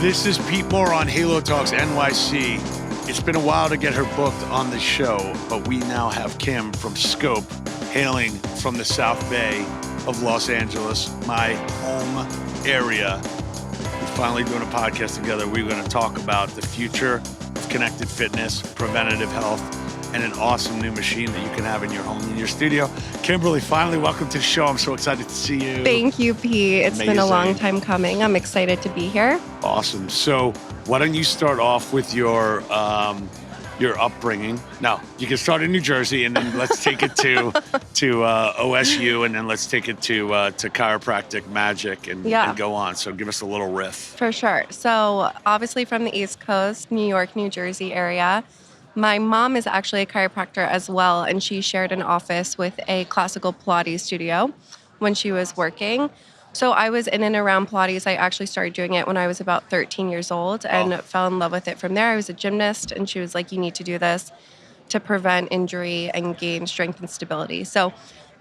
This is Pete Moore on Halo Talks NYC. It's been a while to get her booked on the show, but we now have Kim from Skōp, hailing from the South Bay of Los Angeles, my home area. We're finally doing a podcast together. We're going to talk about the future of connected fitness, preventative health, and an awesome new machine that you can have in your home, in your studio. Kimberly, finally, welcome to the show. I'm so excited to see you. Thank you, Pete. It's Amazing. Been a long time coming. I'm excited to be here. Awesome. So why don't you start off with your upbringing? No, you can start in New Jersey, and then let's take it to OSU, and then let's take it to chiropractic magic and go on. So give us a little riff. For sure. So obviously from the East Coast, New York, New Jersey area. My mom is actually a chiropractor as well, and she shared an office with a classical Pilates studio when she was working. So I was in and around Pilates. I actually started doing it when I was about 13 years old and fell in love with it from there. I was a gymnast, and she was like, you need to do this to prevent injury and gain strength and stability. So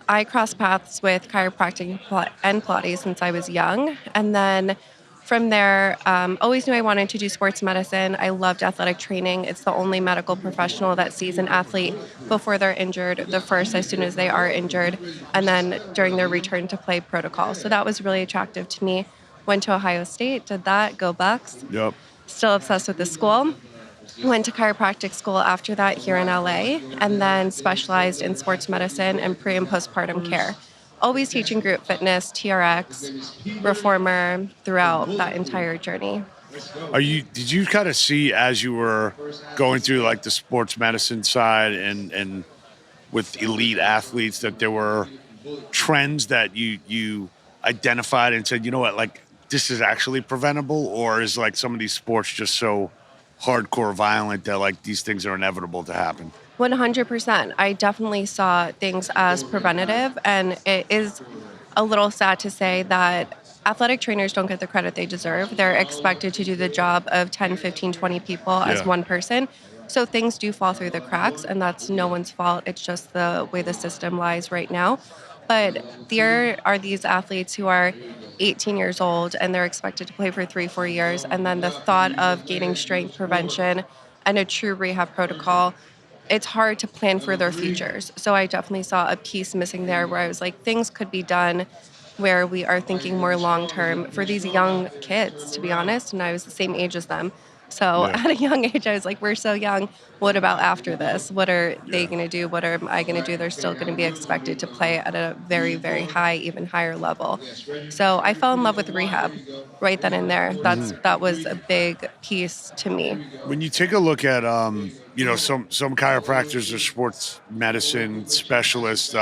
I crossed paths with chiropractic and Pilates since I was young. And then from there, always knew I wanted to do sports medicine. I loved athletic training. It's the only medical professional that sees an athlete before they're injured, the first as soon as they are injured, and then during their return to play protocol. So that was really attractive to me. Went to Ohio State, did that, go Bucks. Yep. Still obsessed with the school. Went to chiropractic school after that here in LA, and then specialized in sports medicine and pre- and postpartum care. Always teaching group fitness, TRX, Reformer throughout that entire journey. Did you kind of see as you were going through like the sports medicine side and with elite athletes that there were trends that you identified and said, you know what, like this is actually preventable, or is like some of these sports just so hardcore violent that like these things are inevitable to happen? 100%. I definitely saw things as preventative, and it is a little sad to say that athletic trainers don't get the credit they deserve. They're expected to do the job of 10, 15, 20 people as one person. So things do fall through the cracks, and that's no one's fault. It's just the way the system lies right now. But there are these athletes who are 18 years old, and they're expected to play for 3-4 years. And then the thought of gaining strength prevention and a true rehab protocol, it's hard to plan for their futures. So I definitely saw a piece missing there where I was like, things could be done where we are thinking more long-term for these young kids, to be honest. And I was the same age as them. So at a young age, I was like, we're so young. What about after this? What are they going to do? What am I going to do? They're still going to be expected to play at a very, very high, even higher level. So I fell in love with rehab right then and there. That was a big piece to me. When you take a look at, some chiropractors or sports medicine specialists,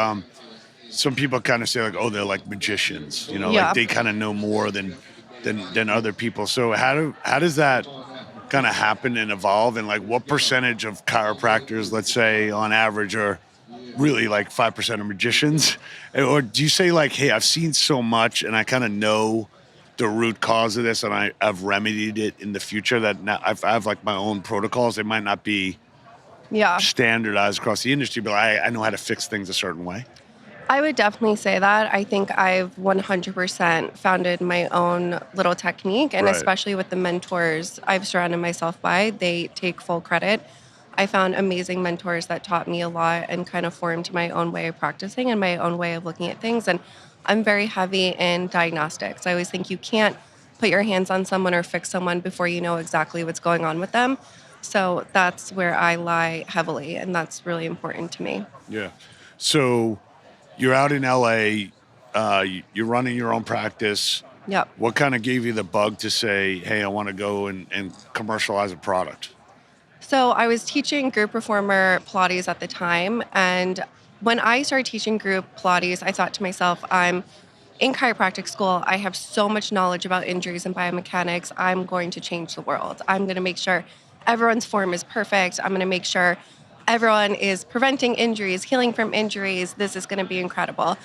some people kind of say like, oh, they're like magicians, like they kind of know more than other people. So how does that kind of happen and evolve, and like what percentage of chiropractors, let's say on average, are really like 5% of magicians? Or do you say like, hey, I've seen so much and I kind of know the root cause of this and I've remedied it in the future that now I have like my own protocols? They might not be standardized across the industry, but I know how to fix things a certain way. I would definitely say that. I think I've 100% founded my own little technique, and especially with the mentors I've surrounded myself by, they take full credit. I found amazing mentors that taught me a lot and kind of formed my own way of practicing and my own way of looking at things. And I'm very heavy in diagnostics. I always think you can't put your hands on someone or fix someone before you know exactly what's going on with them. So that's where I lie heavily, and that's really important to me. Yeah. So you're out in LA, you're running your own practice. Yep. What kind of gave you the bug to say, hey, I want to go and commercialize a product? So I was teaching group reformer Pilates at the time. And when I started teaching group Pilates, I thought to myself, I'm in chiropractic school. I have so much knowledge about injuries and biomechanics. I'm going to change the world. I'm going to make sure everyone's form is perfect. I'm going to make sure everyone is preventing injuries, healing from injuries. This is going to be incredible.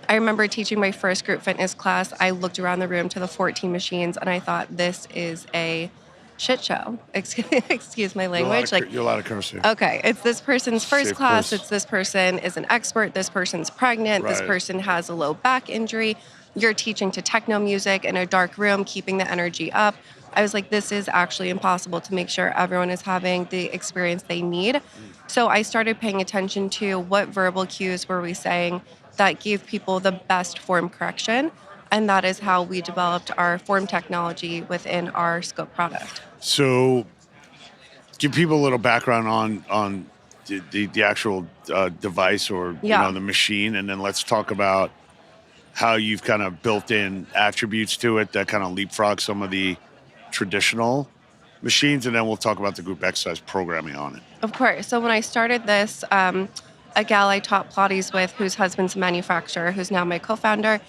I remember teaching my first group fitness class. I looked around the room to the 14 machines, and I thought, this is a shit show. Excuse my language. You're allowed to curse here. Okay, it's this person's first Safe class. place. It's this person is an expert. This person's pregnant. Right. This person has a low back injury. you're teaching to techno music in a dark room, keeping the energy up. I was like, this is actually impossible to make sure everyone is having the experience they need. So I started paying attention to what verbal cues were we saying that gave people the best form correction. And that is how we developed our form technology within our Skōp product. So give people a little background on the actual device or the machine, and then let's talk about how you've kind of built in attributes to it that kind of leapfrog some of the traditional machines, and then we'll talk about the group exercise programming on it. Of course. So when I started this, a gal I taught Pilates with, whose husband's a manufacturer, who's now my co-founder,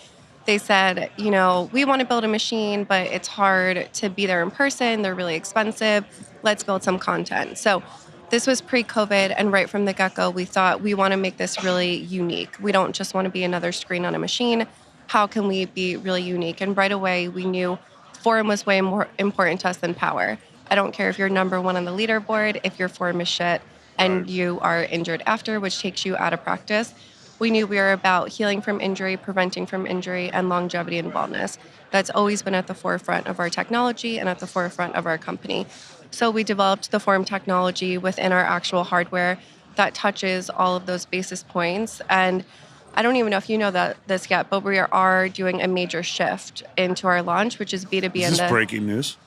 they said, we want to build a machine, but it's hard to be there in person. They're really expensive. Let's build some content. So this was pre-COVID, and right from the get-go, we thought we want to make this really unique. We don't just want to be another screen on a machine. How can we be really unique? And right away, we knew form was way more important to us than power. I don't care if you're number one on the leaderboard, if your form is shit and you are injured after, which takes you out of practice. We knew we were about healing from injury, preventing from injury, and longevity and wellness. That's always been at the forefront of our technology and at the forefront of our company. So we developed the form technology within our actual hardware that touches all of those basis points. And I don't even know if you know this yet, but we are doing a major shift into our launch, which is B2B. Is this breaking news?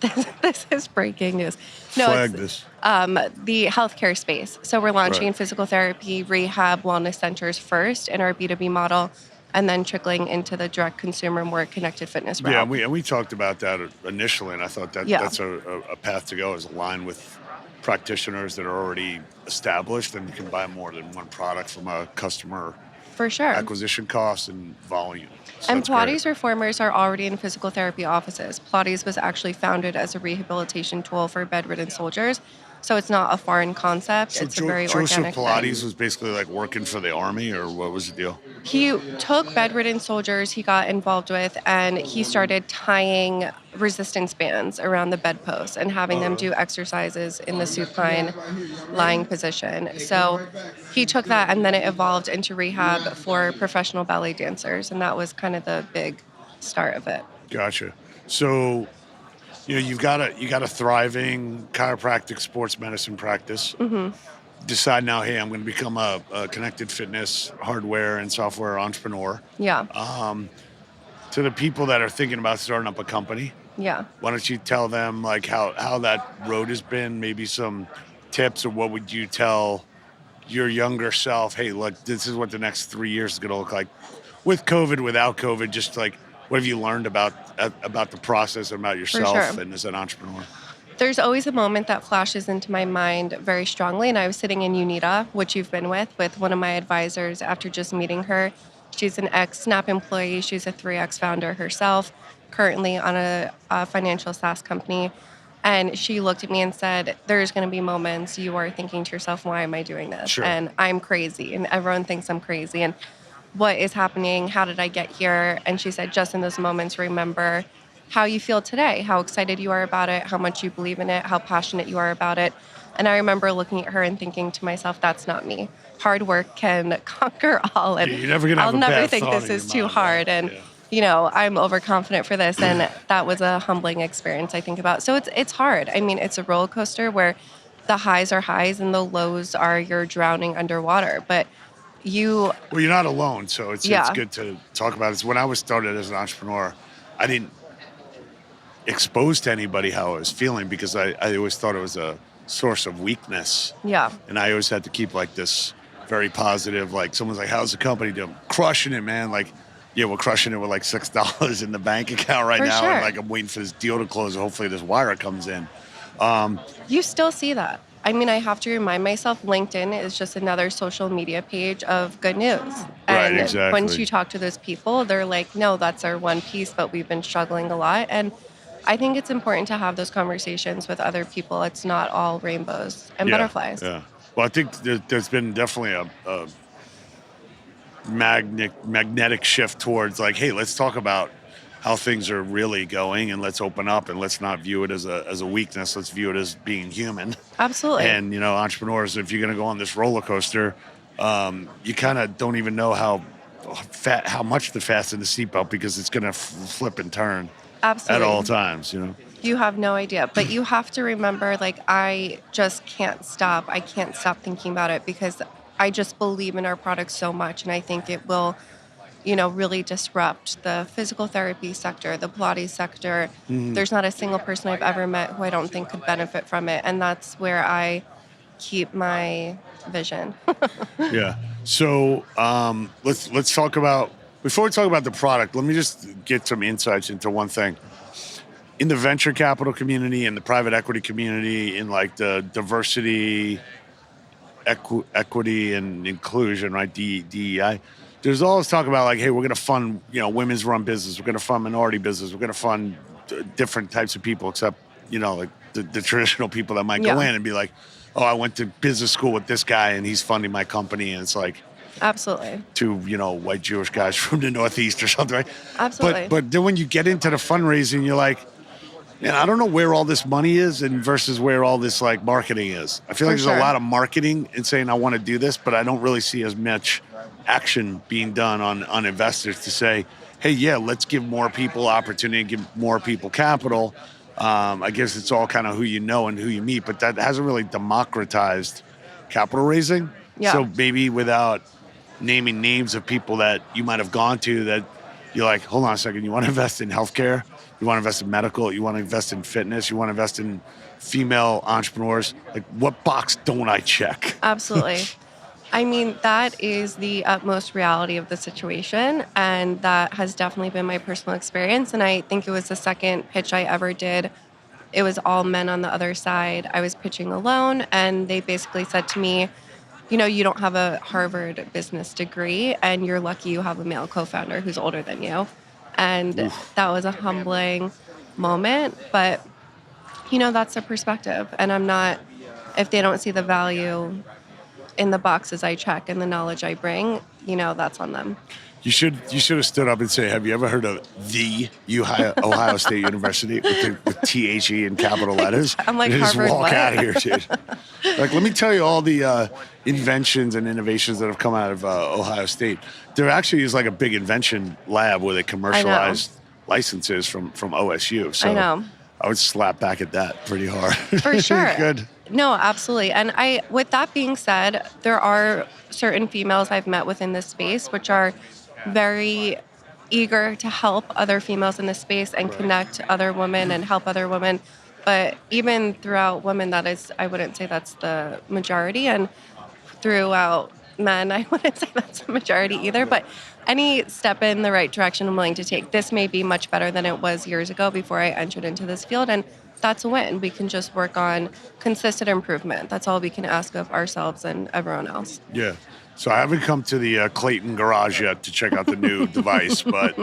This is breaking news. No, flag this. The healthcare space. So we're launching physical therapy, rehab, wellness centers first in our B2B model, and then trickling into the direct consumer, more connected fitness route. Yeah, we talked about that initially, and I thought that's a path to go, is align with practitioners that are already established, and you can buy more than one product from a customer. For sure. Acquisition costs and volume. So and Pilates reformers are already in physical therapy offices. Pilates was actually founded as a rehabilitation tool for bedridden soldiers. So it's not a foreign concept. So it's a very Joseph organic Pilates thing. was basically like working for the army, or what was the deal? He took bedridden soldiers he got involved with, and he started tying resistance bands around the bedposts and having them do exercises in the supine lying position. So he took that, and then it evolved into rehab for professional ballet dancers, and that was kind of the big start of it. Gotcha. So you got a thriving chiropractic sports medicine practice. Mm-hmm. Decide now, hey, I'm going to become a connected fitness hardware and software entrepreneur. Yeah. To the people that are thinking about starting up a company, yeah, why don't you tell them like how that road has been, maybe some tips, or what would you tell your younger self? Hey, look, this is what the next 3 years is going to look like, with COVID, without COVID. Just like, what have you learned about the process and about yourself and as an entrepreneur? There's always a moment that flashes into my mind very strongly. And I was sitting in UNITA, which you've been with one of my advisors after just meeting her. She's an ex-Snap employee. She's a 3X founder herself, currently on a financial SaaS company. And she looked at me and said, there's going to be moments you are thinking to yourself, why am I doing this? Sure. And I'm crazy. And everyone thinks I'm crazy. And what is happening? How did I get here? And she said, just in those moments, remember how you feel today, how excited you are about it, how much you believe in it, how passionate you are about it. And I remember looking at her and thinking to myself, that's not me. Hard work can conquer all. And I'll never think this is too hard. And, I'm overconfident for this. And that was a humbling experience I think about. So it's hard. I mean, it's a roller coaster where the highs are highs and the lows are you're drowning underwater. But you're not alone. So it's good to talk about it. When I was started as an entrepreneur, I didn't expose to anybody how I was feeling, because I always thought it was a source of weakness. Yeah. And I always had to keep like this very positive, like someone's like, how's the company doing? Crushing it, man. Like, yeah, we're crushing it with like $6 in the bank account right now. Sure. And like, I'm waiting for this deal to close. Hopefully this wire comes in. You still see that. I mean, I have to remind myself, LinkedIn is just another social media page of good news. And right, exactly. Once you talk to those people, they're like, no, that's our one piece, but we've been struggling a lot. And I think it's important to have those conversations with other people. It's not all rainbows and butterflies. Yeah. Well, I think there's been definitely a magnetic shift towards like, hey, let's talk about how things are really going, and let's open up, and let's not view it as a weakness. Let's view it as being human. Absolutely. And entrepreneurs, if you're going to go on this roller coaster, you kind of don't even know how how much to fasten the seatbelt because it's going to flip and turn at Absolutely. all times, you know? You have no idea, but you have to remember, like, I just can't stop. I can't stop thinking about it because I just believe in our product so much. And I think it will, really disrupt the physical therapy sector, the Pilates sector. Mhm. There's not a single person I've ever met who I don't think could benefit from it. And that's where I keep my vision. Yeah. So let's talk about before we talk about the product. Let me just get some insights into one thing. In the venture capital community, in the private equity community, in like the diversity, equity, and inclusion, right? DEI. There's always talk about like, hey, we're going to fund women's run business. We're going to fund minority business. We're going to fund different types of people, except like the traditional people that might go Yeah, in and be like, oh, I went to business school with this guy and he's funding my company, and it's like absolutely. two white Jewish guys from the Northeast or something, right? Absolutely. But then when you get into the fundraising, you're like, man, I don't know where all this money is and versus where all this like marketing is. I feel like For there's a sure. lot of marketing and saying I want to do this, but I don't really see as much action being done on investors to say, hey, yeah, let's give more people opportunity, give more people capital. I guess it's all kind of who you know and who you meet, but that hasn't really democratized capital raising. Yeah. So maybe without naming names of people that you might have gone to that you're like, hold on a second, you want to invest in healthcare? You want to invest in medical? You want to invest in fitness? You want to invest in female entrepreneurs? Like, what box don't I check? Absolutely. I mean, that is the utmost reality of the situation. And that has definitely been my personal experience. And I think it was the second pitch I ever did. It was all men on the other side. I was pitching alone. And they basically said to me, you don't have a Harvard business degree, and you're lucky you have a male co founder who's older than you. And Oof. that was a humbling moment. But, that's their perspective. And I'm not, if they don't see the value in the boxes I check and the knowledge I bring, that's on them. You should have stood up and say, have you ever heard of the Ohio State University with THE in capital letters? I'm like, and just Harvard walk what? out of here, dude. Like, let me tell you all the inventions and innovations that have come out of Ohio State. There actually is like a big invention lab where they commercialize licenses from OSU. So I know. I would slap back at that pretty hard. For sure. Good. No, absolutely. And with that being said, there are certain females I've met within this space which are very eager to help other females in this space and connect other women and help other women. But even throughout women, I wouldn't say that's the majority. And throughout men, I wouldn't say that's the majority either. But any step in the right direction I'm willing to take. This may be much better than it was years ago before I entered into this field. And that's a win. We can just work on consistent improvement. That's all we can ask of ourselves and everyone else. Yeah. So I haven't come to the Clayton garage yet to check out the new device, but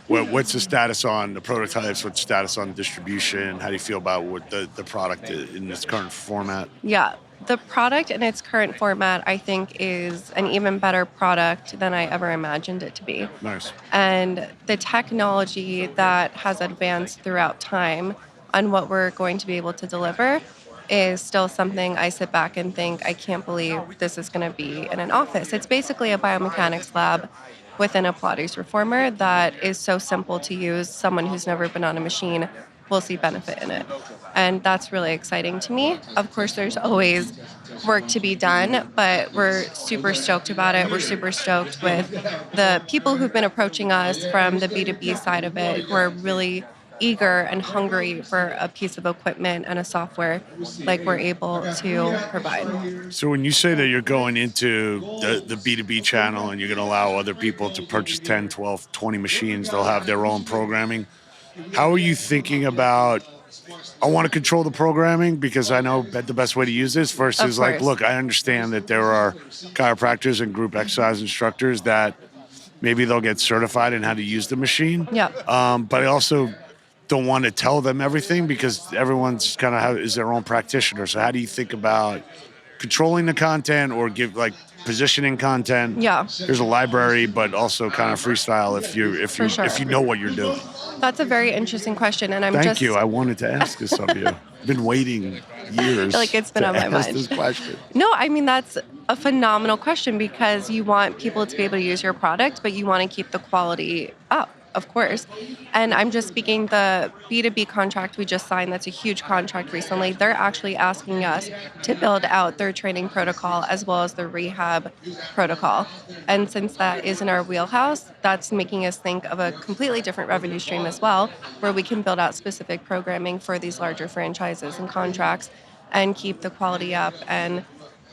what's the status on the prototypes? What's the status on distribution? How do you feel about what the product in its current format? Yeah. The product in its current format, I think, is an even better product than I ever imagined it to be. Nice. And the technology that has advanced throughout time on what we're going to be able to deliver is still something I sit back and think, I can't believe this is going to be in an office. It's basically a biomechanics lab within a Pilates reformer that is so simple to use. Someone who's never been on a machine will see benefit in it. And that's really exciting to me. Of course, there's always work to be done, but we're super stoked about it. We're super stoked with the people who've been approaching us from the B2B side of it, who are really eager and hungry for a piece of equipment and a software like we're able to provide. So when you say that you're going into the B2B channel and you're going to allow other people to purchase 10, 12, 20 machines, they'll have their own programming. How are you thinking about, I want to control the programming because I know that the best way to use this versus like, look, I understand that there are chiropractors and group exercise instructors that maybe they'll get certified in how to use the machine. Yeah. But I also don't want to tell them everything because everyone's kind of is their own practitioner. So how do you think about controlling the content or give like positioning content. Yeah. There's a library, but also kind of freestyle if you know what you're doing. That's a very interesting question, and Thank you. I wanted to ask this of you. I've been waiting years. Like it's been on my mind. This question. No, I mean that's a phenomenal question because you want people to be able to use your product, but you want to keep the quality up, of course. And I'm just speaking the B2B contract we just signed. That's a huge contract recently. They're actually asking us to build out their training protocol as well as the rehab protocol. And since that is in our wheelhouse, that's making us think of a completely different revenue stream as well, where we can build out specific programming for these larger franchises and contracts and keep the quality up. And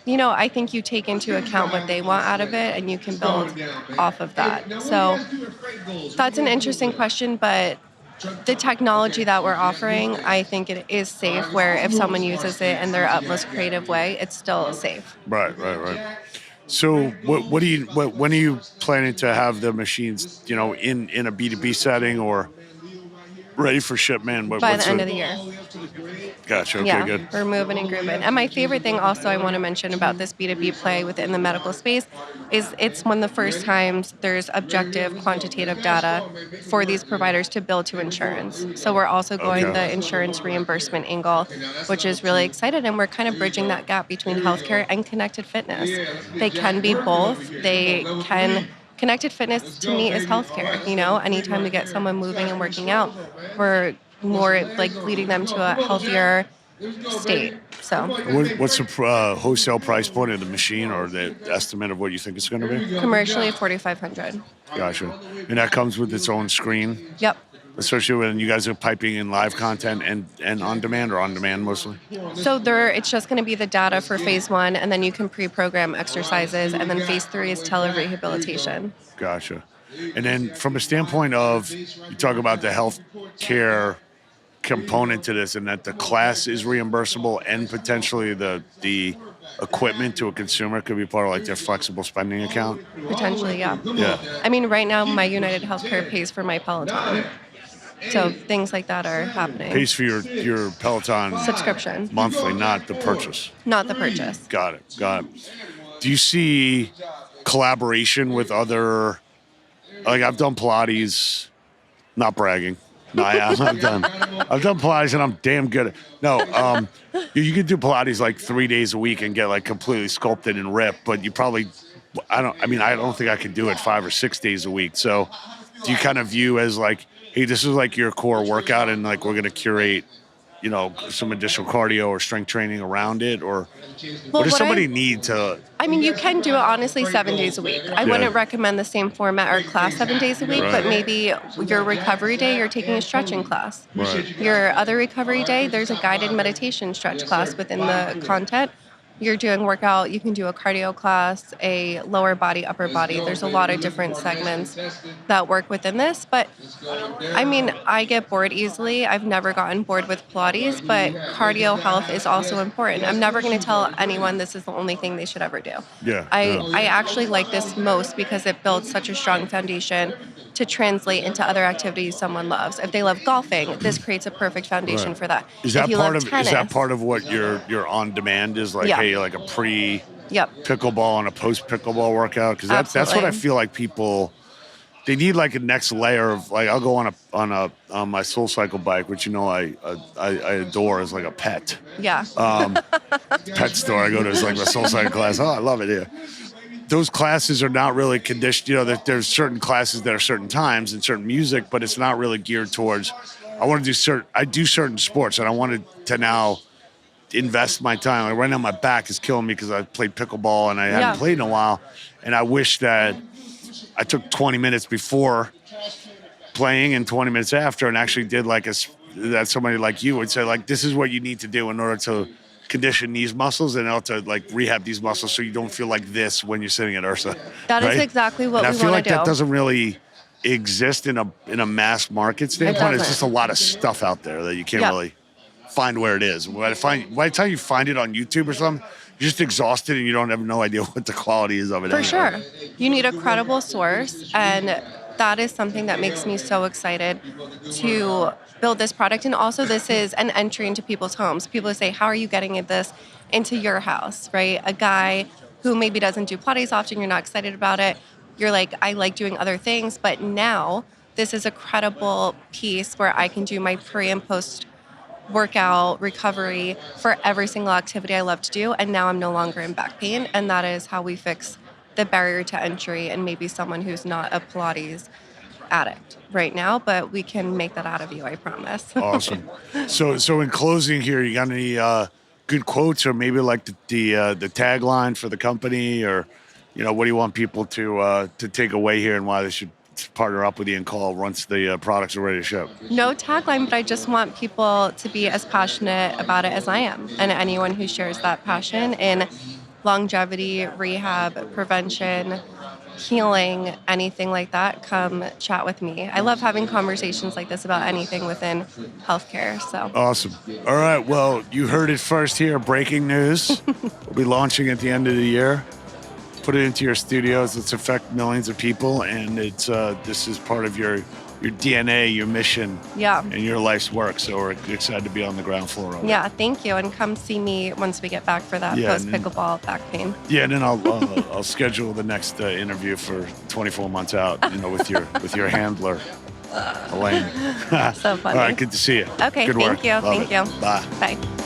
I think you take into account what they want out of it and you can build off of that. So that's an interesting question, but the technology that we're offering, I think it is safe where if someone uses it in their utmost creative way, it's still safe. Right. So when are you planning to have the machines, in a B2B setting or ready for shipment? By the end of the year. Gotcha. Okay, yeah, good. We're moving and grooving. And my favorite thing also I want to mention about this B2B play within the medical space is it's one of the first times there's objective quantitative data for these providers to bill to insurance. So we're also going the insurance reimbursement angle, which is really excited. And we're kind of bridging that gap between healthcare and connected fitness. They can be both. Connected fitness to me is healthcare. Anytime we get someone moving and working out, we're more like leading them to a healthier state. So, what's the wholesale price point of the machine, or the estimate of what you think it's going to be? Commercially, $4,500. Gotcha. And that comes with its own screen. Yep. Especially when you guys are piping in live content and on demand, or on demand mostly? So it's just going to be the data for phase 1, and then you can pre-program exercises, and then phase 3 is tele-rehabilitation. Gotcha. And then from a standpoint of, you talk about the health care component to this, and that the class is reimbursable and potentially the equipment to a consumer could be part of like their flexible spending account? Potentially, yeah. Yeah. I mean, right now my United Healthcare pays for my Peloton. So things like that are happening. Pays for your Peloton subscription monthly, not the purchase. Not the purchase. Got it. Do you see collaboration with other? Like I've done Pilates, not bragging. No, I've done Pilates and I'm damn good at. You can do Pilates like 3 days a week and get like completely sculpted and ripped, but you probably, I don't think I could do it 5 or 6 days a week. So do you kind of view as like, hey, this is like your core workout and like we're going to curate, some additional cardio or strength training around it? Or what does somebody need to? I mean, you can do it honestly 7 days a week. I wouldn't recommend the same format or class 7 days a week, but maybe your recovery day, you're taking a stretching class. Right. Your other recovery day, there's a guided meditation stretch class within the content. You're doing workout, you can do a cardio class, a lower body, upper body. There's a lot of different segments that work within this. But I mean, I get bored easily. I've never gotten bored with Pilates, but cardio health is also important. I'm never going to tell anyone this is the only thing they should ever do. Yeah. I actually like this most because it builds such a strong foundation to translate into other activities someone loves. If they love golfing, this creates a perfect foundation for that. Is that part of what your on demand is like? Hey, like a pre pickleball and a post pickleball workout? Because that's what I feel like people, they need like a next layer of like, I'll go on my Soul Cycle bike, which I adore as like a pet. Yeah. Pet store I go to is like my Soul Cycle class. Oh, I love it here. Those classes are not really conditioned. There's certain classes that are certain times and certain music, but it's not really geared towards. I do certain sports, and I wanted to now invest my time. Like right now, my back is killing me because I played pickleball and I hadn't played in a while, and I wish that I took 20 minutes before playing and 20 minutes after, and actually did like that somebody like you would say, like, this is what you need to do in order to condition these muscles and to like rehab these muscles so you don't feel like this when you're sitting at Ursa. That is exactly what we want to do. I feel like that doesn't really exist in a mass market standpoint. It's just a lot of stuff out there that you can't really find where it is. By the time you find it on YouTube or something, you're just exhausted and you don't have no idea what the quality is of it. For sure. You need a credible source, and that is something that makes me so excited to build this product. And also, this is an entry into people's homes. People say, how are you getting this into your house, right? A guy who maybe doesn't do Pilates often, you're not excited about it. You're like, I like doing other things. But now this is a credible piece where I can do my pre and post workout recovery for every single activity I love to do. And now I'm no longer in back pain. And that is how we fix the barrier to entry and maybe someone who's not a Pilates addict right now, but we can make that out of you, I promise. Awesome. So in closing here, you got any good quotes, or maybe like the tagline for the company, or what do you want people to take away here, and why they should partner up with you and call once the products are ready to ship? No tagline, but I just want people to be as passionate about it as I am, and anyone who shares that passion in longevity, rehab, prevention, healing, anything like that, come chat with me. I love having conversations like this about anything within healthcare. So awesome. All right. Well, you heard it first here. Breaking news. We'll be launching at the end of the year. Put it into your studios. It's affect millions of people, and it's this is part of your DNA, your mission, and your life's work. So we're excited to be on the ground floor of it. Yeah, thank you, and come see me once we get back for that post pickleball back pain. Yeah, and then I'll schedule the next interview for 24 months out. With your handler, Elaine. So funny. All right, good to see you. Okay, good work. Thank you. Love Thank it. you. Bye. Bye.